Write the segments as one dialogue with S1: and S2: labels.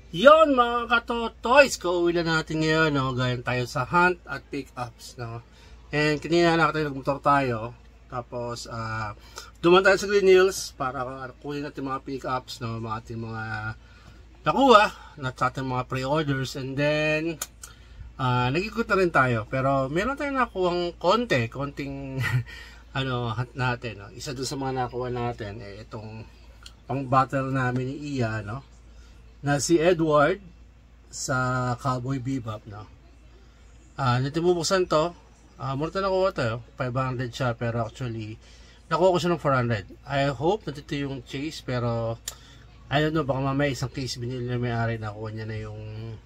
S1: Yon mga katotoys, kauwi na natin ngayon, no? Gayon tayo sa hunt at pick-ups, no? And kanina nagmotor tayo. Tapos, duman tayo sa Green Hills para kunin natin mga pick-ups, no? Mga ating mga nakuha, sa ating mga pre-orders. And then, nag-ikot na rin tayo. Pero meron tayong nakuhang konting hunt natin, no? Isa doon sa mga nakuha natin, itong pang-battle namin ni Iya, no? Na si Edward sa Cowboy Bebop, no? Natibubuksan to. Mura na nakuha to, 500 siya, pero actually nakuha ko siya ng 400. I hope nandito yung chase, pero I don't know, baka mamaya isang case binili na may-ari, nakuha niya na yung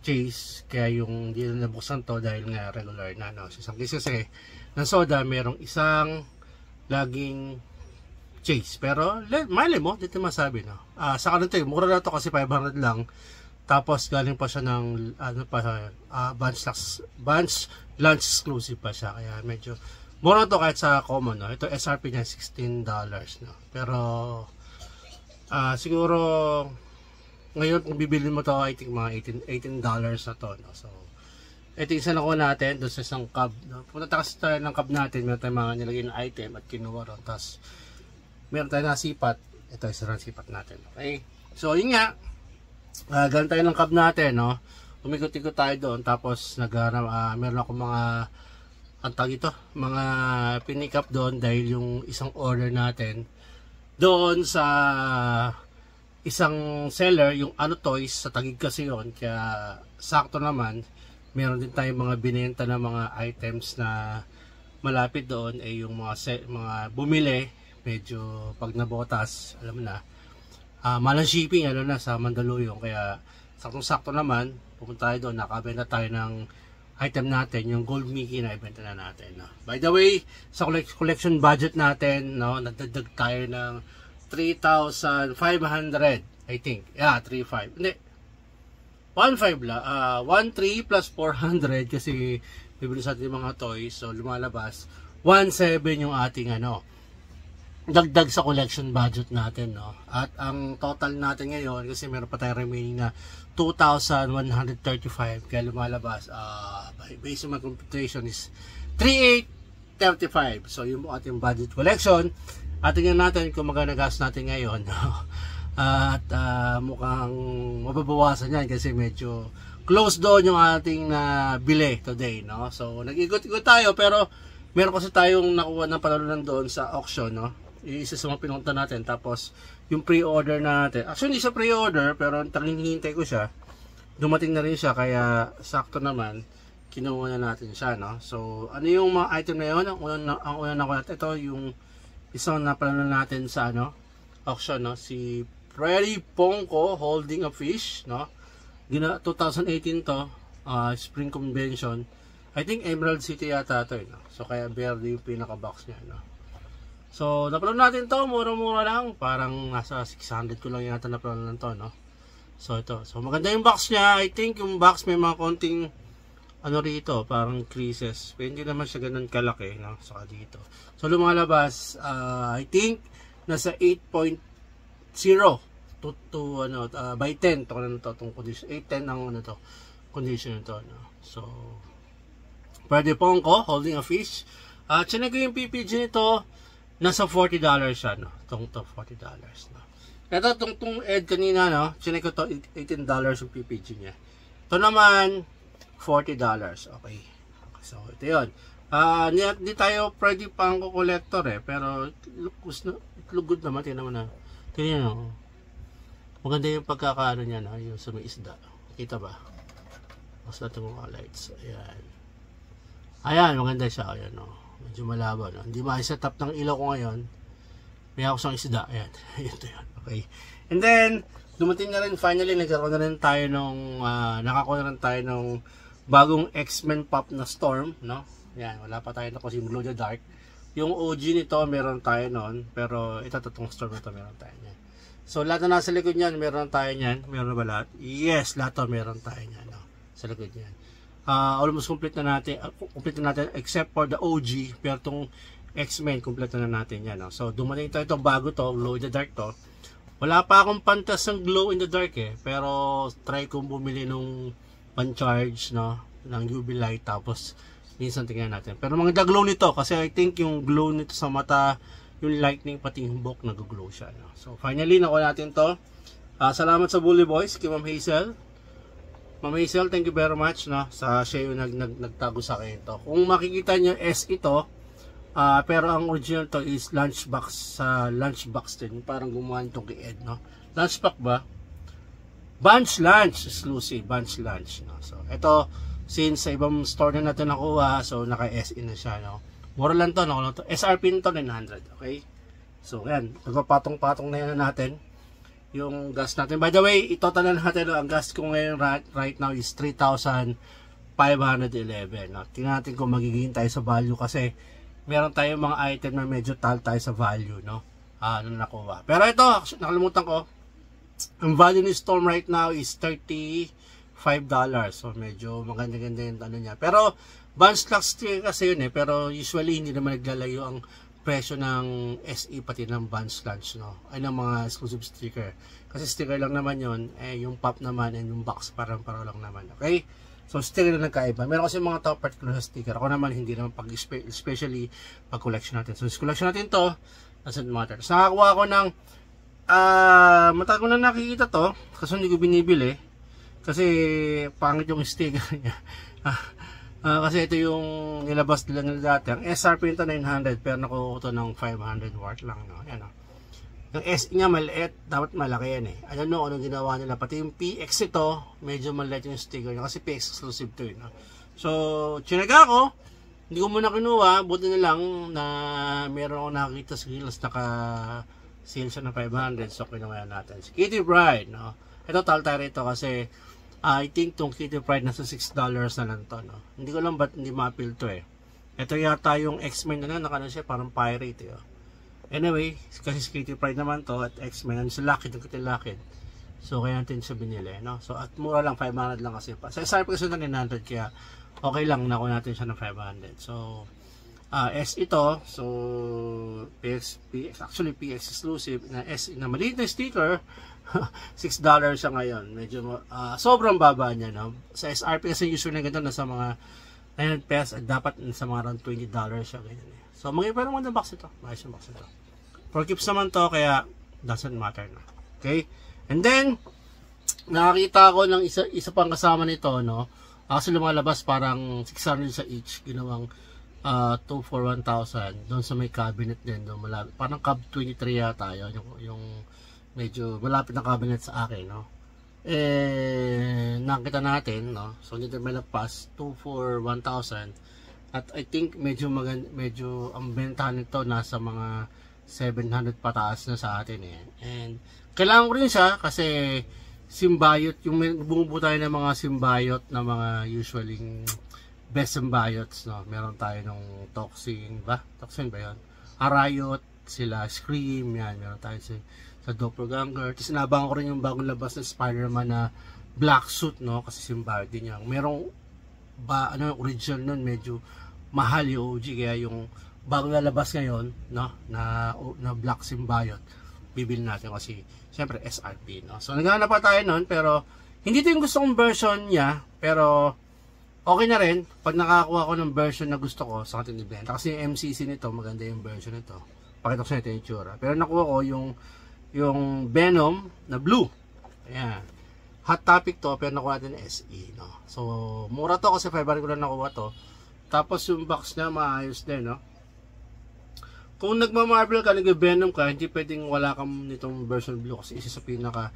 S1: chase, kaya yung hindi na nabuksan to dahil nga regular na, no? So, isang case kasi ng soda, merong isang laging chase, pero mali mo, dito masabi, no? Sa kanito, mura na to kasi 500 lang. Tapos galing pa siya ng Bunch lunch exclusive pa siya, kaya medyo mura na to kahit sa common, no? Ito SRP niya $16, no? Pero siguro ngayon kung bibili mo to, I think mga $18 na to, no? So ito yung isa nakuha natin doon sa isang cab, no? Punta kasi tayo ng cab natin, meron tayong mga nilagay na item at kinuha ron. Tapos meron tayo nasipat, ito isa ng sipat natin. Okay, so yun nga, galing tayo ng cab natin, no? Umikot-ikot tayo doon, tapos meron ako mga mga pinick up doon dahil yung isang order natin doon sa isang seller, yung toys sa Taguig kasi yun, kaya sakto naman meron din tayong mga binenta na mga items na malapit doon, yung mga bumili medyo pag nabotas, alam mo na, malang shipping, na sa Mandaluyong, kaya saktong-sakto naman pupunta tayo doon, nakabenta tayo ng item natin, yung Gold Mickey na ibenta na natin, no? By the way, sa collection budget natin, no, nadagdag tayo ng 3,500, I think, 3,500, hindi, 1,500 la, 1,300 plus 400 kasi bibili sa ating mga toys, so lumalabas 1,700 yung ating dagdag sa collection budget natin, no? At ang total natin ngayon, kasi meron pa tayong remaining na 2,135, kaya lumalabas based on my computation is 3,835. So yung ating budget collection, at tingnan natin kung magkano gas natin ngayon, no? At mukhang mababawasan yan kasi medyo close doon yung ating bili today, no? So nag-ikot-ikot tayo, pero meron kasi tayong nakuha ng panalunan doon sa auction, no? Isa sa mga pinunta natin. Tapos yung pre-order natin, actually hindi siya pre-order, pero hinihintay ko siya, dumating na rin siya, kaya sakto naman kinuha na natin siya, no? So ano yung mga item na yun? Ang una na natin, ito yung isang napalanan natin sa auction, no? Si Freddy Pongko holding a fish, no? 2018 to, spring convention, I think Emerald City yata ito, no? So kaya verde yung pinaka box niya, no? So napanood natin to, mura-mura lang, parang nasa 600 ko lang yata napanood lang to, no? So ito, so maganda yung box niya. I think yung box may mga konting rito, parang creases, pero hindi naman siya ganun kalaki, no? Saka dito, so lumalabas I think nasa 8.0 to by 10 to itong condition, 810 ang condition ito, no? So pwede pong holding a fish. Chinek ko yung PPG nito, nasa $40 siya, no? Itong $40, no? Ito, itong Ed kanina, no? Chinek ko to, $18 yung PPG niya. Ito naman, $40. Okay. So, ito yun. Hindi tayo pwede pang collector, pero it look good naman. Tingnan mo na. Tingnan mo. Maganda yung pagkakaano niya, no? Yung sa may isda. Kita ba? Mas natin mga lights. Ayan. Ayan, maganda siya. Ayan, no? Medyo malabo, no? Hindi ma-set up ng ilaw ko ngayon. May ako sa isda. Ayan. Ito yun. Okay. And then, dumating na rin, finally, nagkaroon na rin tayo nakakuha na rin tayo ng bagong X-Men Pop na Storm, no? Yan, wala pa tayo na kasi Glow in the Dark. Yung OG nito, meron tayo noon, pero ito, itong Storm na ito, meron tayo niyan. So, lahat na nasa likod niyan, meron tayo niyan. Meron ba lahat? Yes, lahat to, meron tayo niyan, no? Sa likod niyan. Almost complete na natin except for the OG, pero itong X-Men complete na natin yan, no? So dumating ito bago to, Glow in the Dark to, Wala pa akong pantas ng glow in the dark pero try kong bumili nung pan-charge, no, ng UV light, tapos minsan tingnan natin. Pero maganda glow nito kasi I think yung glow nito sa mata, yung lightning pati yung buhok, nag-glow siya, no? So finally nakuha natin to. Salamat sa Bully Boys kay Ma'am Hazel. Ma'am Hazel, thank you very much, no, sa siya yung nagtago sa akin ito. Kung makikita nyo, S ito, pero ang original to is lunchbox, sa lunchbox din, parang gumawa nito kay Ed, no? Lunchbox ba? Bunch Lunch exclusive, Bunch Lunch, no? So ito, since sa ibang store na natin nakuha, so naka SE na siya, no? Mura lang to, no? SRP nito 900, okay? So yan, nagpapatong-patong na yan natin yung gas natin. By the way, itotal na natin, no? Ang gas ko ngayon right now is 3,511, no? Tingnan natin kung magiging tayo sa value kasi meron tayong mga item na medyo tal tayo sa value, no? Ano nakuha. Pero ito, nakalimutan ko, ang value ni Storm right now is $35. So medyo maganda-ganda yung ano niya. Pero Bunch Lunch kasi yun pero usually hindi naman naglalayo ang presyo ng SE pati ng Bunch Lunch, no? Ay ng mga exclusive sticker. Kasi sticker lang naman yun, yung pop naman and yung box parang lang naman. Okay? So sticker na nagkaiba. Meron kasi mga top particular sticker. Ako naman hindi naman especially pag collection natin. So collection natin to, doesn't matter. So nakakuha ako ng matagal ko na nakikita to kasi hindi ko binibili kasi pangit yung sticker niya. Kasi ito yung nilabas nila dati. Ang SRP nito 900 pero nakuha to ng 500 worth lang, no? Yan, no? Yung S nga maliit, dapat malaki yan I don't know anong ginawa nila. Pati yung PX ito medyo maliit yung sticker niya kasi PX exclusive to no? So chinaga ko, hindi ko muna kinuha, buti na lang na meron ako nakakita sa Gilas sale siya ng 500, so kinuha natin. Si Kitty Pryde, no? Ito tal tayo rito kasi I think tong Kitty Pryde nasa $6 na lang to, no? Hindi ko lang ba't hindi ma-appeal to Ito yata yung X-Men na nakano siya, parang pirate Anyway, kasi si Kitty Pryde naman to at X-Men, ano sa Lakid, yung Kitty Lakid. So kaya natin siya binili, no? So at mura lang, 500 lang kasi pa. Sa SRP kasi na 900, kaya okay lang, nakuha natin siya ng 500. So S ito, so PX actually PX exclusive na S na maliit na sticker, $6 siya ngayon. Medyo sobrang baba niya, no? Sa SRP kasi usually na ganito nasa mga 900 pesos at dapat nasa mga around $20 siya ganyan So pero magandang box ito. Ayos yung box ito. For keeps naman to kaya doesn't matter na. Okay? And then nakakita ako ng isa pang kasama nito, no? Kasi lumalabas parang 600 sa each, ginawang 2 for 1,000 doon sa may cabinet din doon malapit, parang cab 23 yata yun, yung medyo malapit na cabinet sa akin, no? Nakita natin, no? So dito may nagpas 2 for 1,000 at I think medyo ang bentahan nito nasa mga 700 pataas na sa atin and kailangan ko rin siya kasi Symbiote, yung bumubuo tayo ng mga Symbiote na mga usually best symbiotes, no? Meron tayo ng Toxin ba yun? Arayot, sila Scream, yan. Meron tayo sa Doppelganger. Tapos nabang ko rin yung bagong labas ng Spider-Man na black suit, no? Kasi symbiote din yan. Merong original nun, medyo mahal yung OG, kaya yung bagong lalabas ngayon, no? Na black symbiote, bibili natin kasi syempre SRP, no? So naghahanap pa tayo nun, pero hindi ito yung gusto kong version niya, pero okay na rin pag nakakuha ko ng version na gusto ko sa ating ibenta. Kasi yung MCC nito, maganda yung version nito. Pakita ko sa ito yung tsura. Pero nakuha ko yung Venom na blue. Ayan. Hot Topic to, pero nakuha natin SE, no? So, mura to kasi 500 ko lang nakuha to. Tapos yung box niya, maayos din, no? Kung nagma-Marvel ka, nag-Venom ka, hindi pwedeng wala kang nitong version blue kasi isa sa pinaka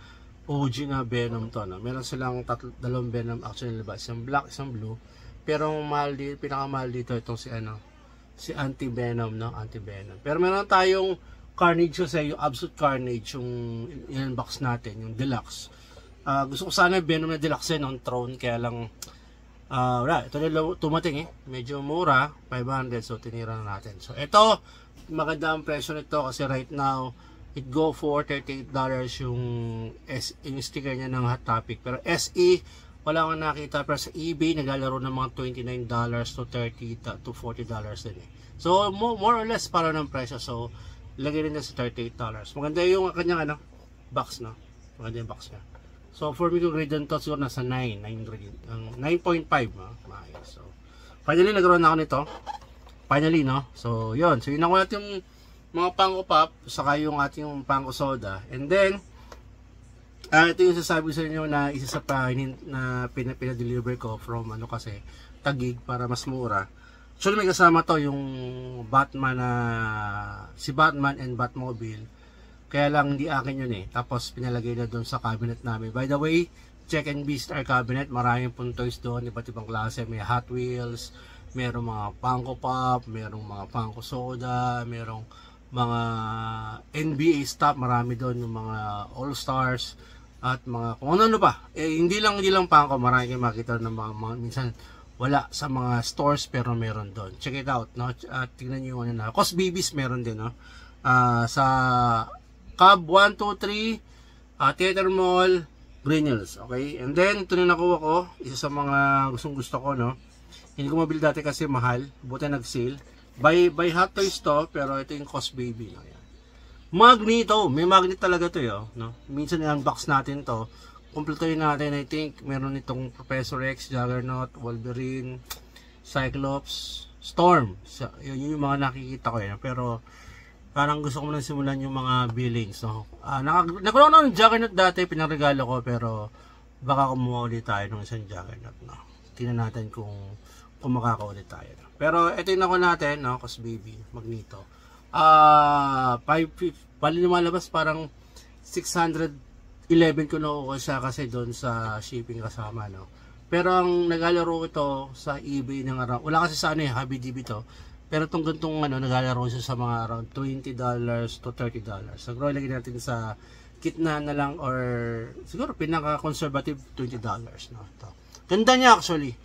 S1: OG na Venom to, no? Meron silang dalawang Venom actually labas, isang black, isang blue. Pero mahal dito, pinakamahal dito itong si Anti-Venom, no? Anti-Venom. Pero meron tayong Carnage kasi, yung Absolute Carnage, yung in-unbox natin, yung Deluxe. Gusto ko sana yung Venom na Deluxe ng Throne, kaya lang wala, ito na tumating medyo mura, 500, so tinira na natin. So ito, maganda ang presyo nito kasi right now it go for $38 yung sticker niya ng Hot Topic. Pero SE, wala akong nakita. Pero sa eBay, naglalaro ng mga $29 to $30 to $40 din So, more or less para ng presyo. So, lagay rin na sa $38. Maganda yung kanyang box, no? Maganda yung box niya. So, for me, kung grade to, siguro nasa 9 grade. 9.5, no? Maayos. So, finally, nagkaroon na ako nito. Finally, no? So, yun. So, yun ako natin yung mga Funko Pop, saka yung ating Funko Soda. And then, ito yung sasabi sa inyo na isa sa na pinadeliver ko from kasi Taguig para mas mura. Actually may kasama to yung Batman si Batman and Batmobile. Kaya lang hindi akin yun Tapos pinalagay na doon sa cabinet namin. By the way, check and beast our cabinet. Maraming pong toys doon, iba't ibang klase. May Hot Wheels, merong mga Funko Pop, merong mga Funko Soda, merong mga NBA stuff, marami doon yung mga All Stars at mga kung ano pa. Hindi lang Funko, marami kayong makita ng mga minsan wala sa mga stores pero meron doon. Check it out, no? Tingnan niyo yung ano na. Cos Babies meron din, no? Sa Cab 123 Theater Mall, Green Hills, okay? And then ito na nakuha ko, isa sa mga gusto ko, no? Hindi ko mabili dati kasi mahal, buti nag-sale. By Hot Toys to, pero ito yung Cos Baby, no? Yan. Magneto, may magnet talaga to, no? Minsan i-unbox natin to. Kumpletuhin natin, I think, meron itong Professor X, Juggernaut, Wolverine, Cyclops, Storm. So, yun yung mga nakikita ko pero parang gusto ko muna simulan yung mga billings, no? Nagkaroon ako ng Juggernaut dati, pinarregalo ko, pero baka kumuha ulit tayo ng isang Juggernaut, no? Tingnan natin kung makakaulit tayo, no? Pero ito yung ako natin, no? Cos Baby, Magneto. 550, bali lumalabas parang 611 ko nakuha siya kasi doon sa shipping kasama, no? Pero ang naglalaro ito sa eBay ng around, wala kasi sa Habidibi to, pero itong gantong naglalaro siya sa mga around $20 to $30. Siguro ilagay natin sa kitna na lang or siguro pinaka-conservative $20, no? Ito. Ganda niya actually.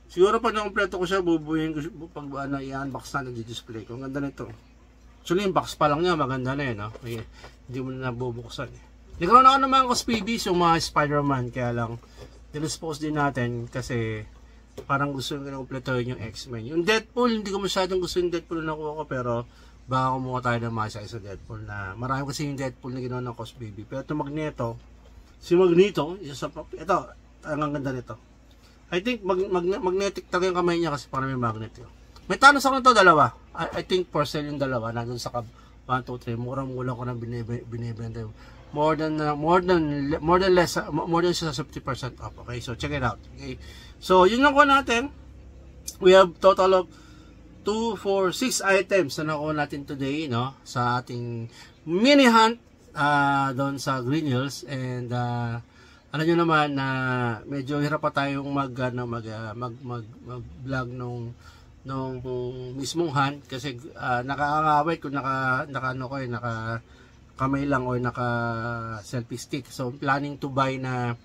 S1: Siguro pag nakompleto ko siya, bubuyin ko pag i-unbox natin di-display ko. Ang ganda nito. Actually, yung box pa lang niya, maganda na no? Hindi mo na nabubuksan Nagkaroon ako ng mga Cospibis, yung mga Spider-Man, kaya lang dispose din natin kasi parang gusto ko na kumpletuhin yung X-Men. Yung Deadpool, hindi ko masyadong gusto yung Deadpool na nakuha ko, pero baka kumuha tayo ng mga sa Deadpool na marami kasi yung Deadpool na ginawa ng Cosbaby. Pero ito Magneto, si Magneto, ito, ang ganda nito. I think magnetic talaga yung kamay niya kasi parang may magnet yun. May Thanos ako nito, dalawa. I think for sale yung dalawa, nandun sa Cab 1, 2, 3, murang-mura ko nang binibenta yung more than sa 50% off. Okay, so check it out. Okay, so yun lang ko natin. We have total of 2, 4, 6 items na nakuha natin today, no, sa ating mini hunt doon sa Green Hills. And alam nyo naman na medyo hirap pa tayong mag-vlog nung mismong hunt kasi nakakawait kung naka kamay lang or naka selfie stick. So planning to buy na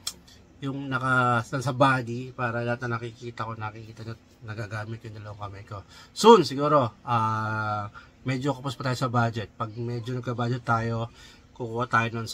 S1: yung naka sa body para lahat na nakikita na nagagamit yung dalawang kamay ko. Soon siguro medyo kapos pa tayo sa budget. Pag medyo nagka-budget tayo, kukuha tayo ng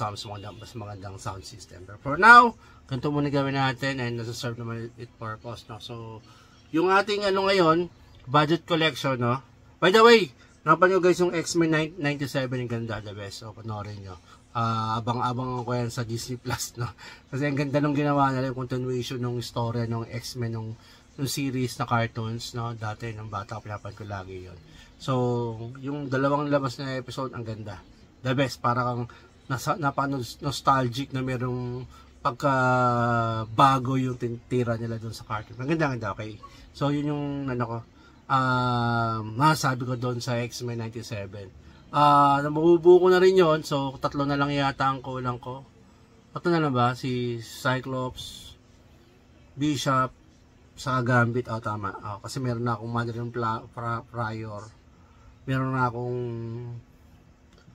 S1: mas magandang sound system. But for now, ganito muna gawin natin and nasa-serve naman it purpose, no? So yung ating ngayon, budget collection, no? By the way, napan nyo guys yung X-Men 97, yung ganda, the best. So, panoorin nyo. Abang-abang ko yan sa Disney Plus, no? Kasi ang ganda nung ginawa nila, yung continuation ng story ng X-Men, nung series na cartoons, no? Dati, nung bata, pinapan ko lagi yun. So, yung dalawang labas na episode, ang ganda. The best, para kang nostalgic na merong pagka-bago yung tira nila dun sa cartoon. Ang ganda, okay? So, yun yung, masabi ko doon sa X-Men 97. Nabubuo ko na rin yon. So 3 na lang yata ang kulang ko. 3 na lang ba? Si Cyclops, Bishop, sa Gambit. Tama. Kasi meron na akong Mandarin Prior. Meron na akong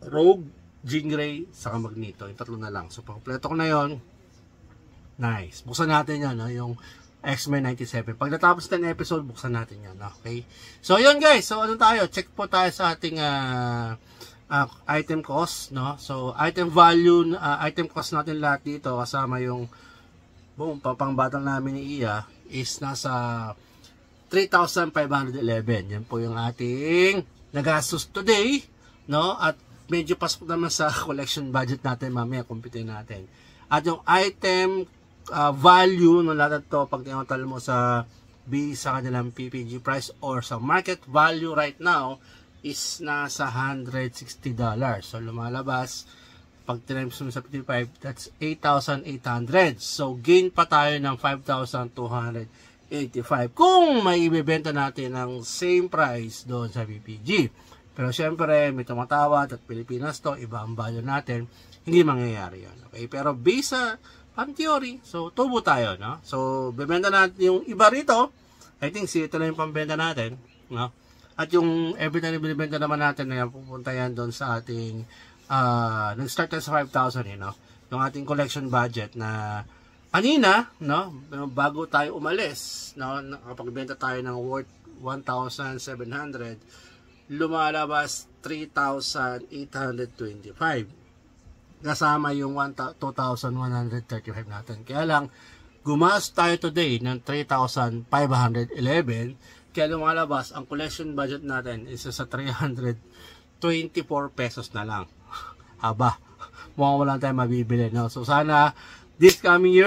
S1: Rogue, Jean Grey, saka Magneto. Yung 3 na lang. So pagkumpleto ko na yon. Nice. Buksan natin yan, no? Yung X-Men 97. Pag natapos na episode, buksan natin yan. Okay? So, yun guys. So, ano tayo? Check po tayo sa ating item cost, no? So, item value, item cost natin lahat dito, kasama yung pangbatang namin ni Iya, is nasa 3,511. Yan po yung ating nagastos today, no? At medyo pasok naman sa collection budget natin, mamaya kumpitin natin. At yung item value ng lahat to, pag tinatal mo sa sa kanilang PPG price or sa market value right now is nasa $160. So lumalabas, pag times mo sa 55, that's 8,800. So gain pa tayo ng 5,285 kung may ibebenta natin ng same price doon sa PPG. Pero syempre, may tumatawad at Pilipinas to, iba ang value natin, hindi mangyayari yun. Okay? Pero based sa theory, so tubo tayo, no? So, bebenta natin yung iba rito, I think ito lang yung pambenta natin, no? At yung every time binibenta naman natin, na pupunta yan doon sa ating, nag-start tayo sa 5,000, no? Yung ating collection budget na kanina, no? Bago tayo umalis, no? Kapag benta tayo ng worth 1,700, lumalabas 3,825 kasama yung 2,135 natin. Kaya lang gumas tayo today ng 3,511, kaya lumalabas ang collection budget natin is sa 324 pesos na lang. Haba, mukhang wala tayong mabibili, no? So sana this coming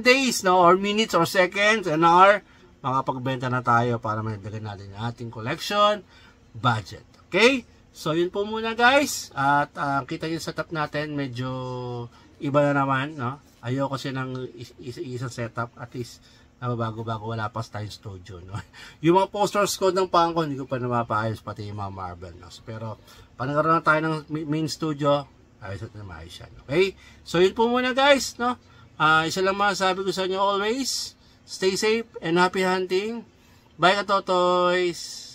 S1: days, no, or minutes or seconds, an hour, makapagbenta na tayo para madagdagan natin yung ating collection budget. Okay? So, yun po muna guys. At kita yung setup natin, medyo iba na naman, no? Ayoko siya ng isang setup, at least bago-bago, wala pa tayong studio, no? Yung mga posters ko ng pangko, hindi ko pa napapaayos, pati yung mga marble, no? So, pero, panagaroon na tayo ng main studio, ayos at namayos yan. Okay? So, yun po muna guys, no? Isa lang masasabi ko sa inyo always, stay safe and happy hunting. Bye, Katotoys!